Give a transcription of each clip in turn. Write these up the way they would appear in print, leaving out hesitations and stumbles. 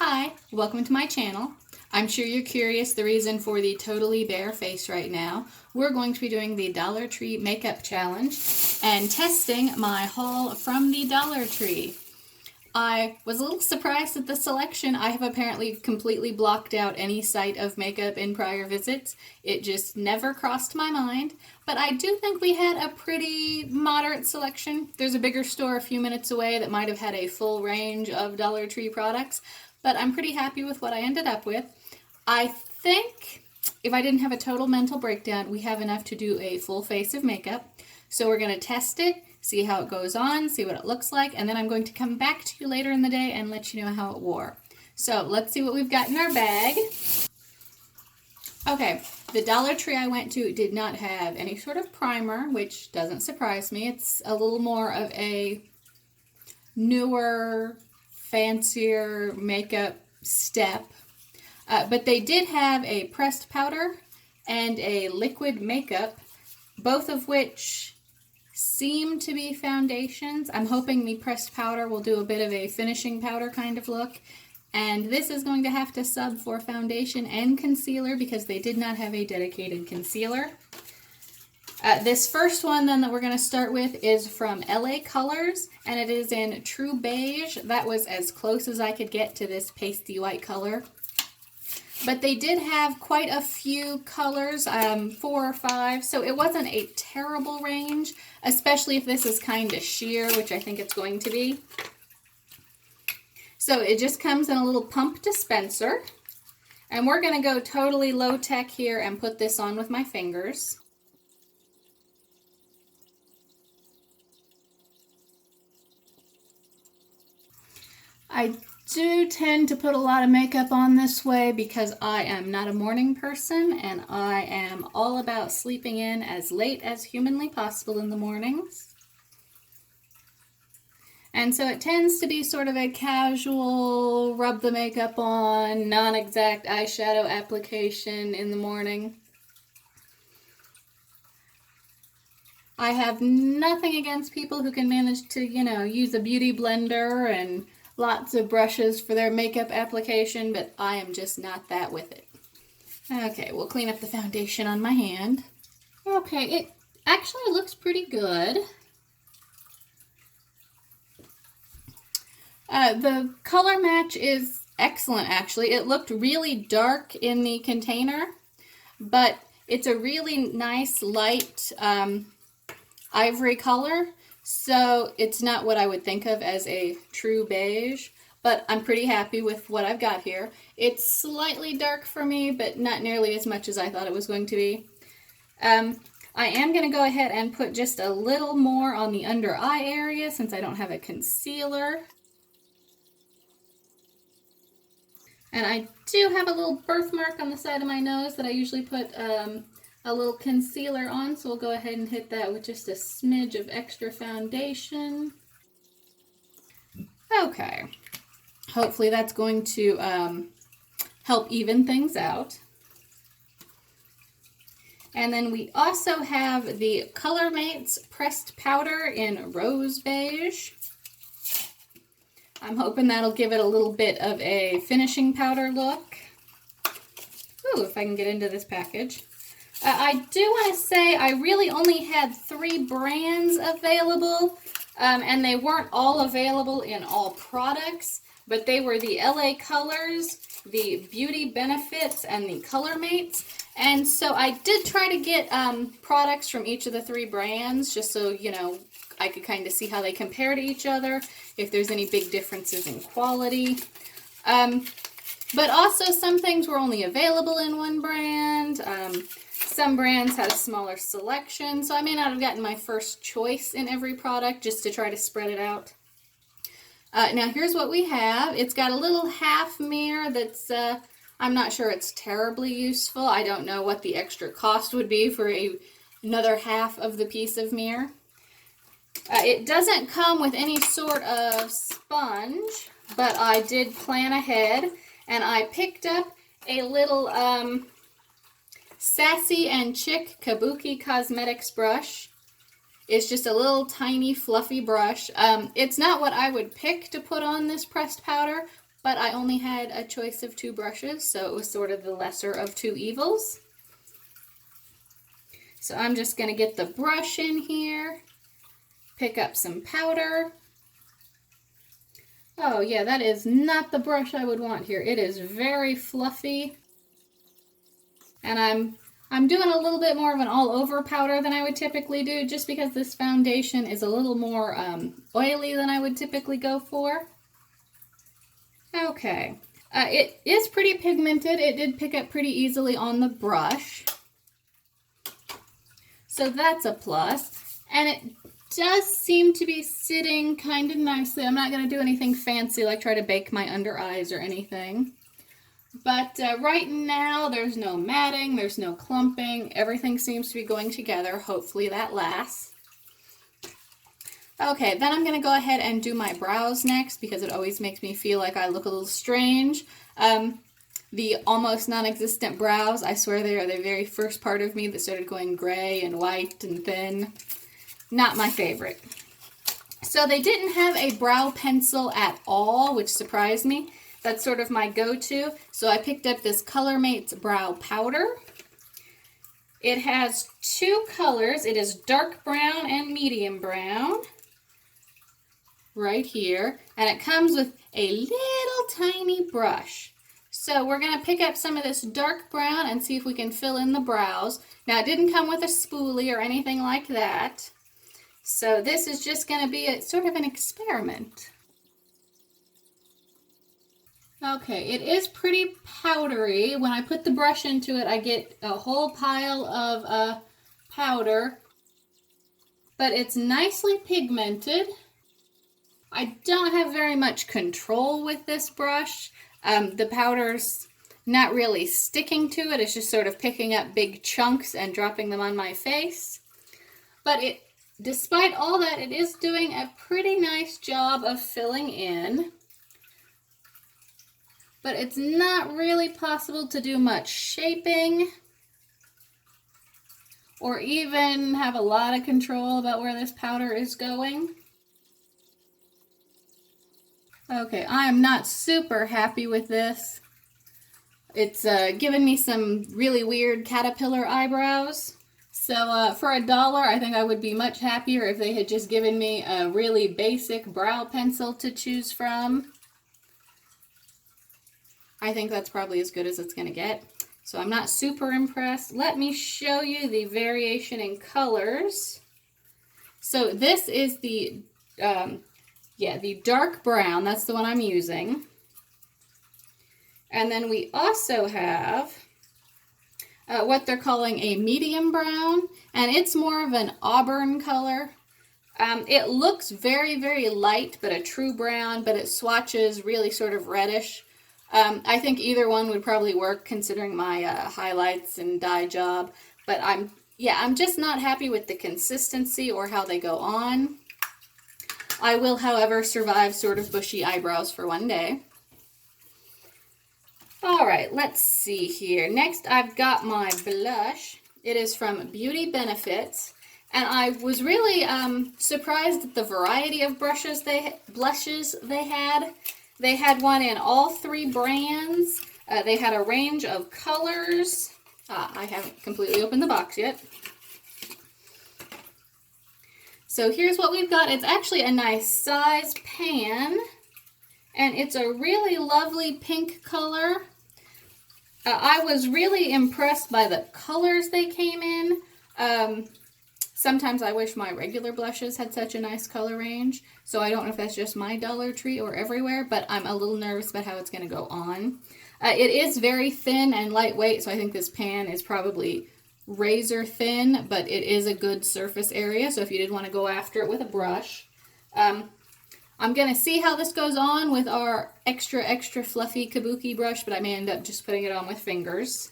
Hi, welcome to my channel. I'm sure you're curious the reason for the totally bare face right now. We're going to be doing the Dollar Tree Makeup Challenge and testing my haul from the Dollar Tree. I was a little surprised at the selection. I have apparently completely blocked out any sight of makeup in prior visits. It just never crossed my mind. But I do think we had a pretty moderate selection. There's a bigger store a few minutes away that might have had a full range of Dollar Tree products, but I'm pretty happy with what I ended up with. I think if I didn't have a total mental breakdown, we have enough to do a full face of makeup. So we're going to test it, see how it goes on, see what it looks like, and then I'm going to come back to you later in the day and let you know how it wore. So let's see what we've got in our bag. Okay, the Dollar Tree I went to did not have any sort of primer, which doesn't surprise me. It's a little more of a newer, fancier makeup step. But they did have a pressed powder and a liquid makeup, both of which seem to be foundations. I'm hoping the pressed powder will do a bit of a finishing powder kind of look. And this is going to have to sub for foundation and concealer because they did not have a dedicated concealer. This first one then that we're going to start with is from LA Colors, and it is in True Beige. That was as close as I could get to this pasty white color. But they did have quite a few colors, 4 or 5, so it wasn't a terrible range, especially if this is kind of sheer, which I think it's going to be. So it just comes in a little pump dispenser, and we're going to go totally low-tech here and put this on with my fingers. I do tend to put a lot of makeup on this way because I am not a morning person and I am all about sleeping in as late as humanly possible in the mornings. And so it tends to be sort of a casual rub the makeup on, non-exact eyeshadow application in the morning. I have nothing against people who can manage to, use a beauty blender and lots of brushes for their makeup application, but I am just not that with it. Okay, we'll clean up the foundation on my hand. Okay, it actually looks pretty good. The color match is excellent, actually. It looked really dark in the container, but it's a really nice light ivory color. So it's not what I would think of as a true beige, but I'm pretty happy with what I've got here. It's slightly dark for me, but not nearly as much as I thought it was going to be. I am going to go ahead and put just a little more on the under eye area since I don't have a concealer. And I do have a little birthmark on the side of my nose that I usually put a little concealer on, so we'll go ahead and hit that with just a smidge of extra foundation. Okay, hopefully that's going to help even things out. And then we also have the Color Mates pressed powder in Rose Beige. I'm hoping that'll give it a little bit of a finishing powder look. Ooh, if I can get into this package. I do want to say I really only had 3 brands available, and they weren't all available in all products, but they were the LA Colors, the Beauty Benefits, and the Color Mates. And so I did try to get products from each of the 3 brands, just so, I could kind of see how they compare to each other, if there's any big differences in quality. But also some things were only available in one brand. Some brands had a smaller selection, so I may not have gotten my first choice in every product just to try to spread it out. Now here's what we have. It's got a little half mirror that's, I'm not sure it's terribly useful. I don't know what the extra cost would be for another half of the piece of mirror. It doesn't come with any sort of sponge, but I did plan ahead, and I picked up a little Sassy and Chic Kabuki Cosmetics brush. It's just a little tiny fluffy brush. It's not what I would pick to put on this pressed powder, but I only had a choice of 2 brushes, so it was sort of the lesser of 2 evils. So I'm just going to get the brush in here, pick up some powder. Oh yeah, that is not the brush I would want here. It is very fluffy. And I'm doing a little bit more of an all-over powder than I would typically do, just because this foundation is a little more oily than I would typically go for. Okay, it is pretty pigmented. It did pick up pretty easily on the brush. So that's a plus. And it does seem to be sitting kind of nicely. I'm not going to do anything fancy like try to bake my under eyes or anything. But right now there's no matting, there's no clumping. Everything seems to be going together. Hopefully that lasts. Okay, then I'm going to go ahead and do my brows next because it always makes me feel like I look a little strange. The almost non-existent brows, I swear they are the very first part of me that started going gray and white and thin. Not my favorite. So they didn't have a brow pencil at all, which surprised me. That's sort of my go-to. So I picked up this ColorMates brow powder. It has 2 colors. It is dark brown and medium brown. Right here. And it comes with a little tiny brush. So we're going to pick up some of this dark brown and see if we can fill in the brows. Now it didn't come with a spoolie or anything like that. So this is just going to be a sort of an experiment. Okay, it is pretty powdery. When I put the brush into it, I get a whole pile of powder. But it's nicely pigmented. I don't have very much control with this brush. The powder's not really sticking to it. It's just sort of picking up big chunks and dropping them on my face. But despite all that, it is doing a pretty nice job of filling in. But it's not really possible to do much shaping or even have a lot of control about where this powder is going. Okay, I am not super happy with this. It's given me some really weird caterpillar eyebrows. So for $1, I think I would be much happier if they had just given me a really basic brow pencil to choose from. I think that's probably as good as it's going to get. So I'm not super impressed. Let me show you the variation in colors. So this is the dark brown. That's the one I'm using. And then we also have what they're calling a medium brown. And it's more of an auburn color. It looks very, very light, but a true brown, but it swatches really sort of reddish. I think either one would probably work considering my highlights and dye job, but I'm just not happy with the consistency or how they go on. I will, however, survive sort of bushy eyebrows for one day. All right, let's see here. Next, I've got my blush. It is from Beauty Benefits, and I was really surprised at the variety of blushes they had. They had one in all 3 brands. They had a range of colors. I haven't completely opened the box yet. So here's what we've got. It's actually a nice size pan. And it's a really lovely pink color. I was really impressed by the colors they came in. Sometimes I wish my regular blushes had such a nice color range, so I don't know if that's just my Dollar Tree or everywhere, but I'm a little nervous about how it's going to go on. It is very thin and lightweight, so I think this pan is probably razor thin, but it is a good surface area, so if you did want to go after it with a brush. I'm going to see how this goes on with our extra fluffy kabuki brush, but I may end up just putting it on with fingers.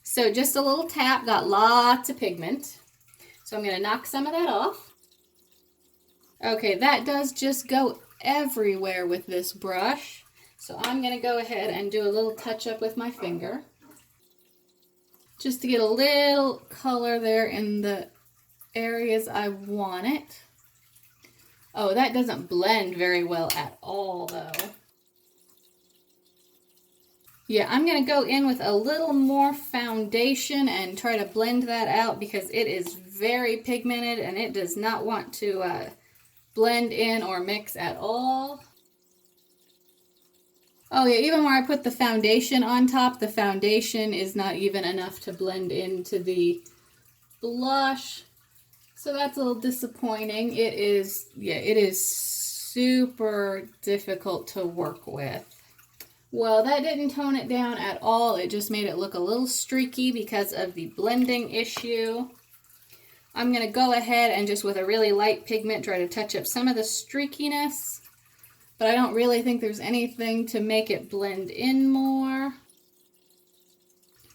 So just a little tap, got lots of pigment. So I'm going to knock some of that off. Okay, that does just go everywhere with this brush. So I'm going to go ahead and do a little touch up with my finger. Just to get a little color there in the areas I want it. Oh, that doesn't blend very well at all, though. Yeah, I'm going to go in with a little more foundation and try to blend that out because it is very pigmented and it does not want to blend in or mix at all. Oh yeah, even where I put the foundation on top, the foundation is not even enough to blend into the blush. So that's a little disappointing. It is super difficult to work with. Well, that didn't tone it down at all. It just made it look a little streaky because of the blending issue. I'm going to go ahead and just with a really light pigment try to touch up some of the streakiness. But I don't really think there's anything to make it blend in more.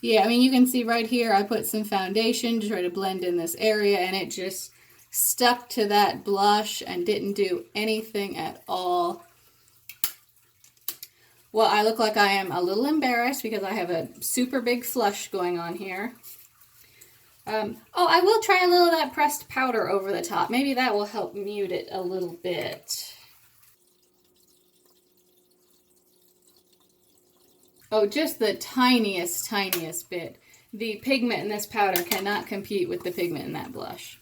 Yeah, I mean, you can see right here I put some foundation to try to blend in this area and it just stuck to that blush and didn't do anything at all. Well, I look like I am a little embarrassed because I have a super big flush going on here. Oh, I will try a little of that pressed powder over the top. Maybe that will help mute it a little bit. Oh, just the tiniest bit. The pigment in this powder cannot compete with the pigment in that blush.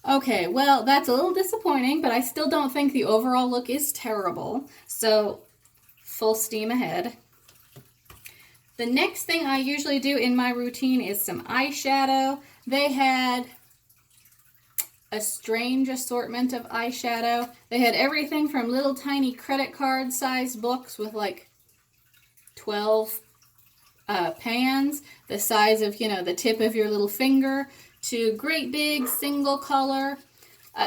Okay, well, that's a little disappointing, but I still don't think the overall look is terrible. So, full steam ahead. The next thing I usually do in my routine is some eyeshadow. They had a strange assortment of eyeshadow. They had everything from little tiny credit card sized books with like 12 pans, the size of, the tip of your little finger, to great big single color.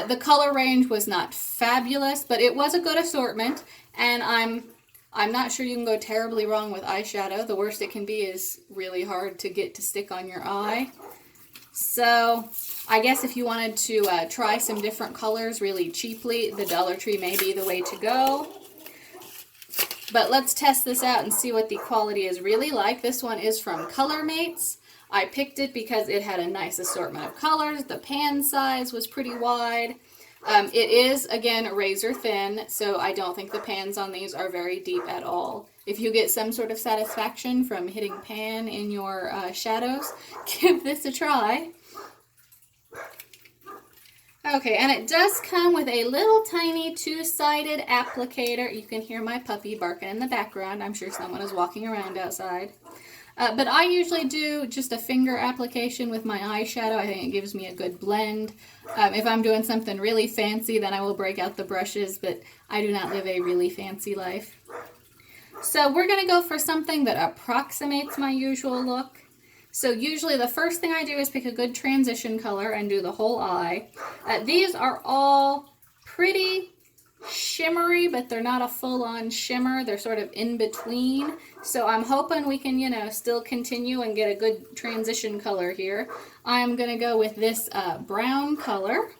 The color range was not fabulous, but it was a good assortment, and I'm not sure you can go terribly wrong with eyeshadow. The worst it can be is really hard to get to stick on your eye. So I guess if you wanted to try some different colors really cheaply, the Dollar Tree may be the way to go. But let's test this out and see what the quality is really like. This one is from Color Mates. I picked it because it had a nice assortment of colors. The pan size was pretty wide. It is, again, razor thin, so I don't think the pans on these are very deep at all. If you get some sort of satisfaction from hitting pan in your shadows, give this a try. Okay, and it does come with a little tiny two-sided applicator. You can hear my puppy barking in the background. I'm sure someone is walking around outside. But I usually do just a finger application with my eyeshadow. I think it gives me a good blend. If I'm doing something really fancy, then I will break out the brushes, but I do not live a really fancy life. So we're going to go for something that approximates my usual look. So usually the first thing I do is pick a good transition color and do the whole eye. These are all pretty shimmery, but they're not a full-on shimmer. They're sort of in between. So I'm hoping we can, still continue and get a good transition color here. I'm going to go with this brown color.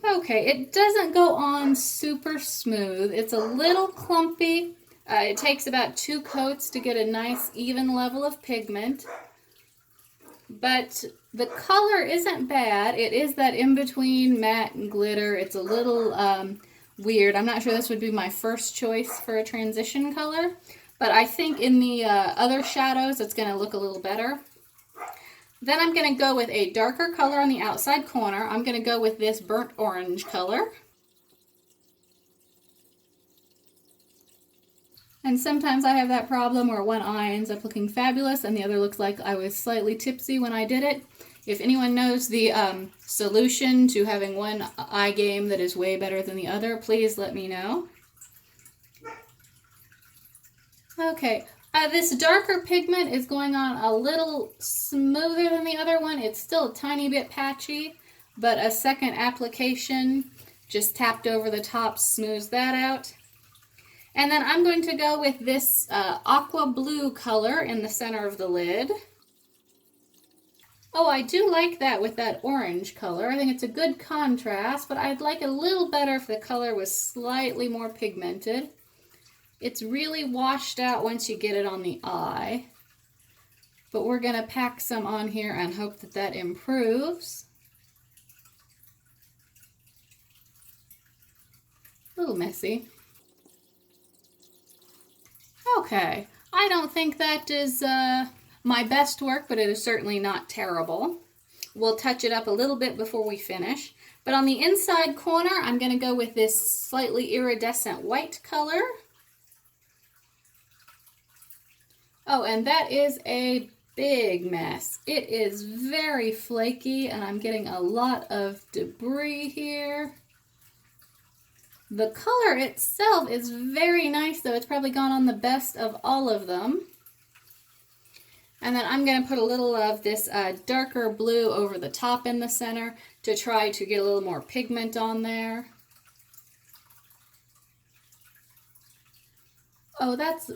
Okay, it doesn't go on super smooth. It's a little clumpy. It takes about 2 coats to get a nice even level of pigment. But the color isn't bad. It is that in-between matte and glitter. It's a little weird. I'm not sure this would be my first choice for a transition color. But I think in the other shadows it's going to look a little better. Then I'm going to go with a darker color on the outside corner. I'm going to go with this burnt orange color. And sometimes I have that problem where one eye ends up looking fabulous and the other looks like I was slightly tipsy when I did it. If anyone knows the solution to having one eye game that is way better than the other, please let me know. Okay, this darker pigment is going on a little smoother than the other one. It's still a tiny bit patchy, but a second application just tapped over the top smooths that out. And then I'm going to go with this aqua blue color in the center of the lid. Oh, I do like that with that orange color. I think it's a good contrast, but I'd like it a little better if the color was slightly more pigmented. It's really washed out once you get it on the eye. but we're going to pack some on here and hope that that improves. A little messy. Okay, I don't think that is my best work, but it is certainly not terrible. We'll touch it up a little bit before we finish. But on the inside corner, I'm going to go with this slightly iridescent white color. Oh, and that is a big mess. It is very flaky, and I'm getting a lot of debris here. The color itself is very nice, though. It's probably gone on the best of all of them. And then I'm going to put a little of this darker blue over the top in the center to try to get a little more pigment on there. Oh, that's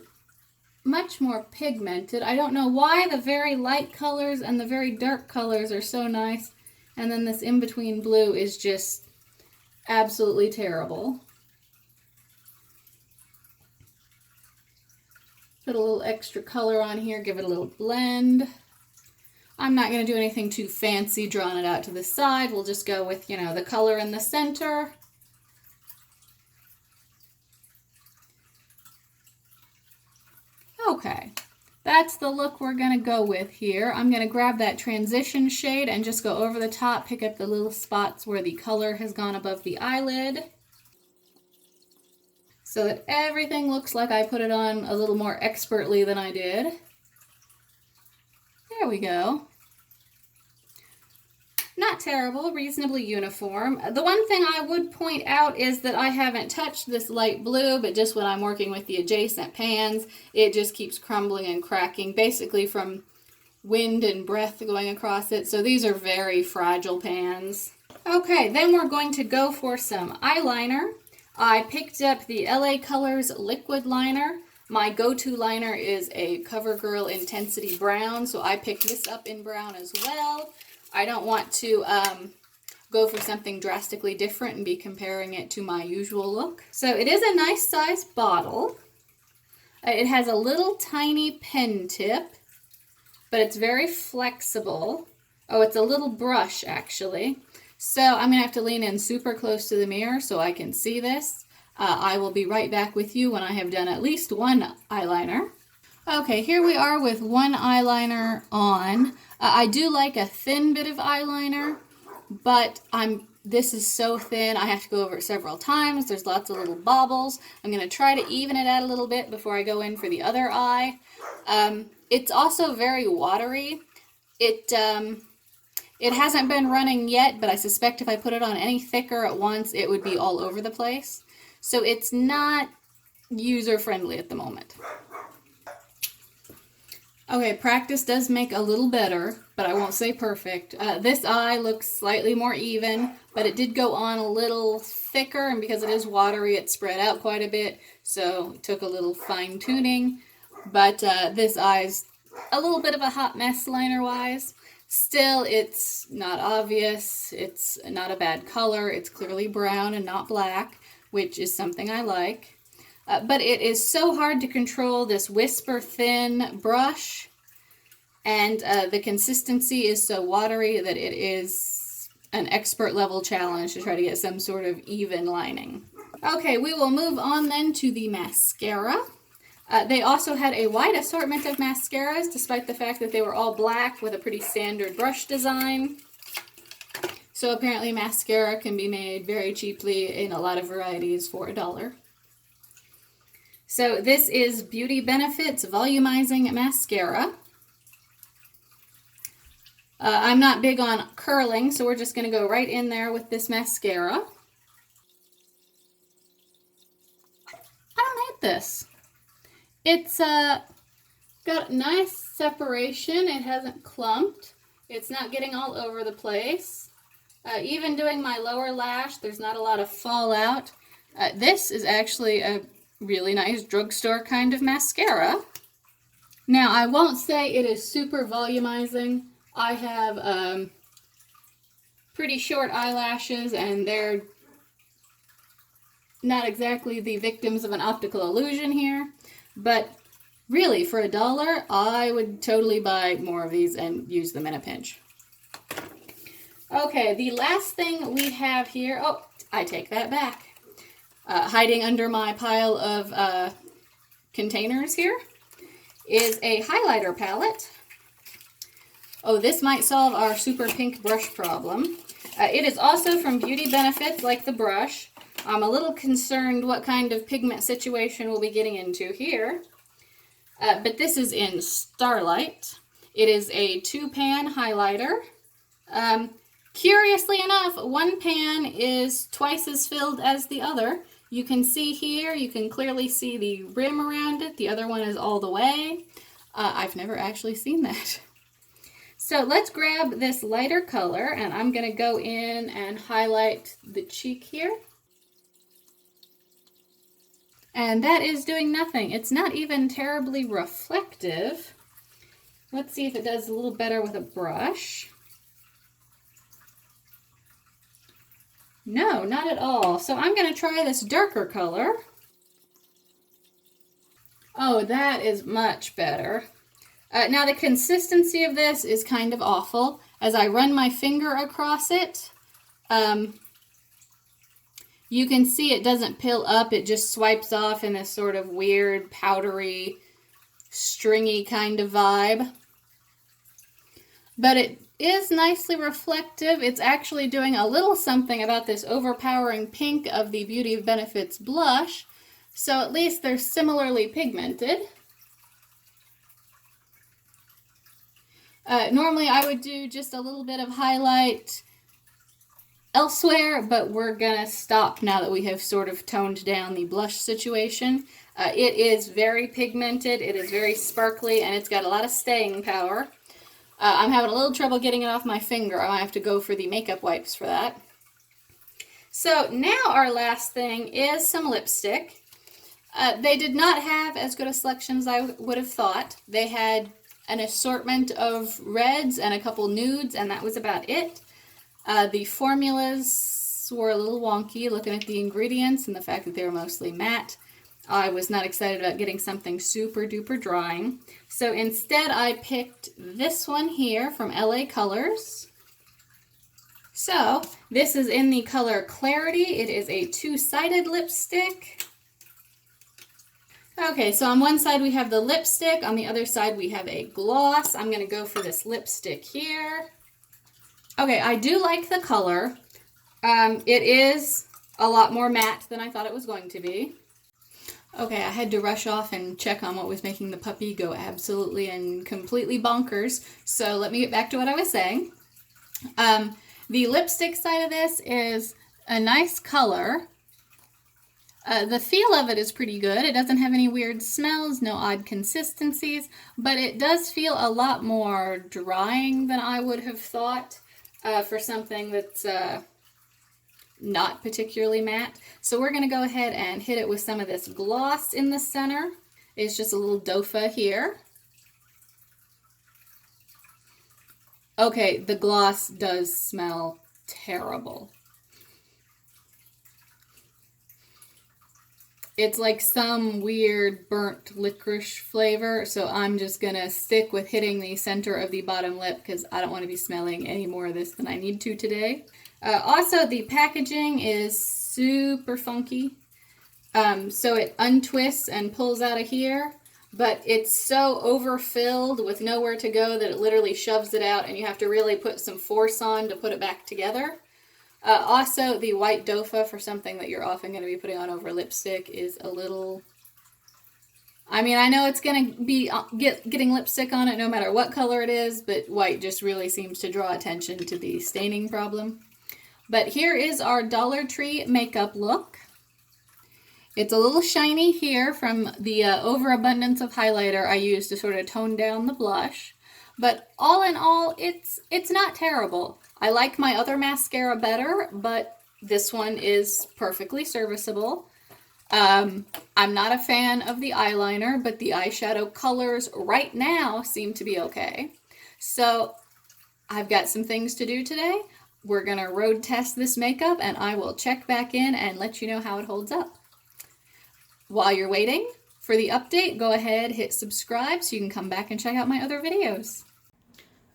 much more pigmented. I don't know why the very light colors and the very dark colors are so nice, and then this in-between blue is just absolutely terrible. Put a little extra color on here, give it a little blend. I'm not going to do anything too fancy drawing it out to the side. We'll just go with, you know, the color in the center. Okay, that's the look we're going to go with here. I'm going to grab that transition shade and just go over the top, pick up the little spots where the color has gone above the eyelid, so that everything looks like I put it on a little more expertly than I did. There we go. Not terrible, reasonably uniform. The one thing I would point out is that I haven't touched this light blue, but just when I'm working with the adjacent pans, it just keeps crumbling and cracking, basically from wind and breath going across it. So these are very fragile pans. Okay, then we're going to go for some eyeliner. I picked up the LA Colors liquid liner. My go-to liner is a CoverGirl Intensity Brown, so I picked this up in brown as well. I don't want to go for something drastically different and be comparing it to my usual look. So it is a nice size bottle. It has a little tiny pen tip, but it's very flexible. Oh, it's a little brush actually. So I'm going to have to lean in super close to the mirror so I can see this. I will be right back with you when I have done at least one eyeliner. Okay, here we are with one eyeliner on. I do like a thin bit of eyeliner, but this is so thin I have to go over it several times. There's lots of little bobbles. I'm going to try to even it out a little bit before I go in for the other eye. It's also very watery. It hasn't been running yet, but I suspect if I put it on any thicker at once, it would be all over the place. So it's not user-friendly at the moment. Okay, practice does make a little better, but I won't say perfect. This eye looks slightly more even, but it did go on a little thicker, and because it is watery, it spread out quite a bit, so it took a little fine-tuning. But this eye's a little bit of a hot mess liner-wise. Still, it's not obvious, it's not a bad color, it's clearly brown and not black, which is something I like. But it is so hard to control this whisper thin brush, and the consistency is so watery that it is an expert level challenge to try to get some sort of even lining. Okay, we will move on then to the mascara. They also had a wide assortment of mascaras, despite the fact that they were all black with a pretty standard brush design. So apparently mascara can be made very cheaply in a lot of varieties for $1. So this is Beauty Benefits Volumizing Mascara. I'm not big on curling, so we're just going to go right in there with this mascara. I don't hate this. It's got nice separation. It hasn't clumped. It's not getting all over the place. Even doing my lower lash, there's not a lot of fallout. This is actually a really nice drugstore kind of mascara. Now, I won't say it is super volumizing. I have pretty short eyelashes, and they're not exactly the victims of an optical illusion here, but Really, for $1, I would totally buy more of these and use them in a pinch. Okay, the last thing we have here, oh, I take that back. Hiding under my pile of containers here is a highlighter palette. Oh, this might solve our super pink brush problem. It is also from Beauty Benefits, like the brush. I'm a little concerned what kind of pigment situation we'll be getting into here. But this is in Starlight. It is a 2-pan highlighter. Curiously enough, one pan is twice as filled as the other. You can see here, you can clearly see the rim around it. The other one is all the way. I've never actually seen that. So let's grab this lighter color, and I'm going to go in and highlight the cheek here. And that is doing nothing. It's not even terribly reflective. Let's see if it does a little better with a brush. No, not at all. So I'm going to try this darker color. Oh, that is much better. Now the consistency of this is kind of awful. As I run my finger across it, you can see it doesn't pill up. It just swipes off in this sort of weird, powdery, stringy kind of vibe. But it is nicely reflective. It's actually doing a little something about this overpowering pink of the Beauty Benefits blush. So at least they're similarly pigmented. Normally I would do just a little bit of highlight elsewhere, but we're gonna stop now that we have sort of toned down the blush situation. It is very pigmented, it is very sparkly, and it's got a lot of staying power. I'm having a little trouble getting it off my finger. I might have to go for the makeup wipes for that. So now our last thing is some lipstick. They did not have as good a selection as I would have thought. They had an assortment of reds and a couple nudes, and that was about it. The formulas were a little wonky, looking at the ingredients and the fact that they were mostly matte. I was not excited about getting something super duper drying. So instead I picked this one here from LA Colors. So this is in the color Clarity. It is a 2-sided lipstick. Okay, so on one side we have the lipstick, on the other side we have a gloss. I'm going to go for this lipstick here. Okay, I do like the color. It is a lot more matte than I thought it was going to be. Okay, I had to rush off and check on what was making the puppy go absolutely and completely bonkers. So let me get back to what I was saying. The lipstick side of this is a nice color. The feel of it is pretty good. It doesn't have any weird smells, no odd consistencies, but it does feel a lot more drying than I would have thought for something that's not particularly matte. So we're going to go ahead and hit it with some of this gloss in the center. It's just a little dofa here. Okay, the gloss does smell terrible. It's like some weird burnt licorice flavor, so I'm just going to stick with hitting the center of the bottom lip because I don't want to be smelling any more of this than I need to today. Also, the packaging is super funky. So it untwists and pulls out of here, but it's so overfilled with nowhere to go that it literally shoves it out, and you have to really put some force on to put it back together. Also, the white dofa for something that you're often going to be putting on over lipstick is a little... I mean, I know it's going to be getting lipstick on it no matter what color it is, but white just really seems to draw attention to the staining problem. But here is our Dollar Tree makeup look. It's a little shiny here from the overabundance of highlighter I used to sort of tone down the blush. But all in all, it's not terrible. I like my other mascara better, but this one is perfectly serviceable. I'm not a fan of the eyeliner, but the eyeshadow colors right now seem to be okay. So I've got some things to do today. We're going to road test this makeup, and I will check back in and let you know how it holds up. While you're waiting, For the update, go ahead, hit subscribe so you can come back and check out my other videos.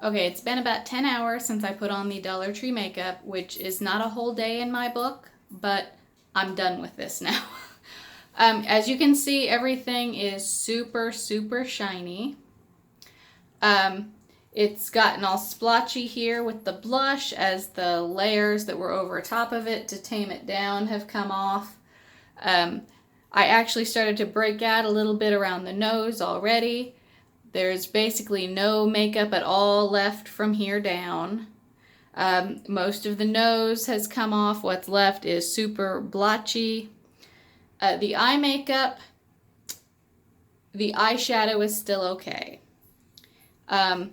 Okay, it's been about 10 hours since I put on the Dollar Tree makeup, which is not a whole day in my book, but I'm done with this now. As you can see, everything is super, super shiny. It's gotten all splotchy here with the blush as the layers that were over top of it to tame it down have come off. I actually started to break out a little bit around the nose already. There's basically no makeup at all left from here down. Most of the nose has come off. What's left is super blotchy. The eye makeup, the eyeshadow is still okay. The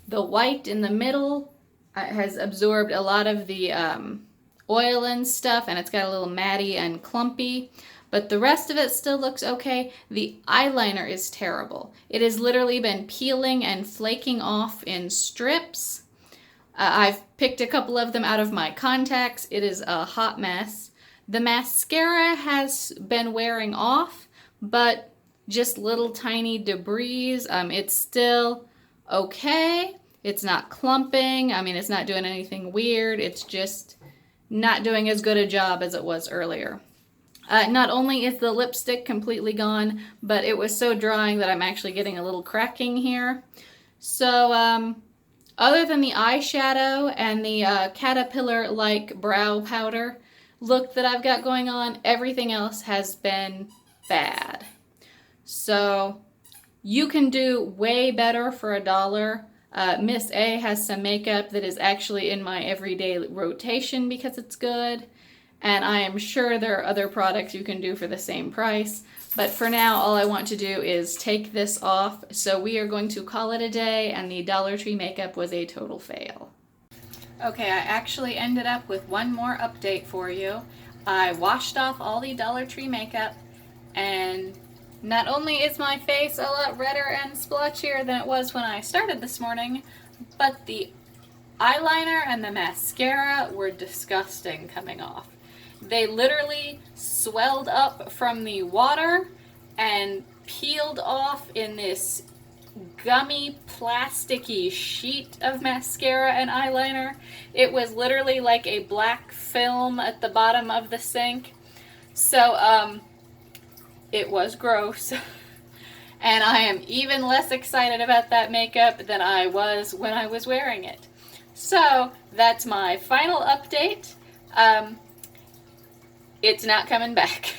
white in the middle has absorbed a lot of the oil and stuff, and it's got a little matty and clumpy, but the rest of it still looks okay. The eyeliner is terrible. It has literally been peeling and flaking off in strips. I've picked a couple of them out of my contacts. It is a hot mess. The mascara has been wearing off, but just little tiny debris. It's still okay. It's not clumping. I mean, it's not doing anything weird. It's just not doing as good a job as it was earlier. Not only is the lipstick completely gone, but it was so drying that I'm actually getting a little cracking here. So, other than the eyeshadow and the caterpillar-like brow powder look that I've got going on, everything else has been bad. So, you can do way better for $1. Miss A has some makeup that is actually in my everyday rotation because it's good. And I am sure there are other products you can do for the same price. But for now, all I want to do is take this off. So we are going to call it a day, and the Dollar Tree makeup was a total fail. Okay, I actually ended up with one more update for you. I washed off all the Dollar Tree makeup, and not only is my face a lot redder and splotchier than it was when I started this morning, but the eyeliner and the mascara were disgusting coming off. They literally swelled up from the water and peeled off in this gummy, plasticky sheet of mascara and eyeliner. It was literally like a black film at the bottom of the sink. So, it was gross. And I am even less excited about that makeup than I was when I was wearing it. So, that's my final update. It's not coming back.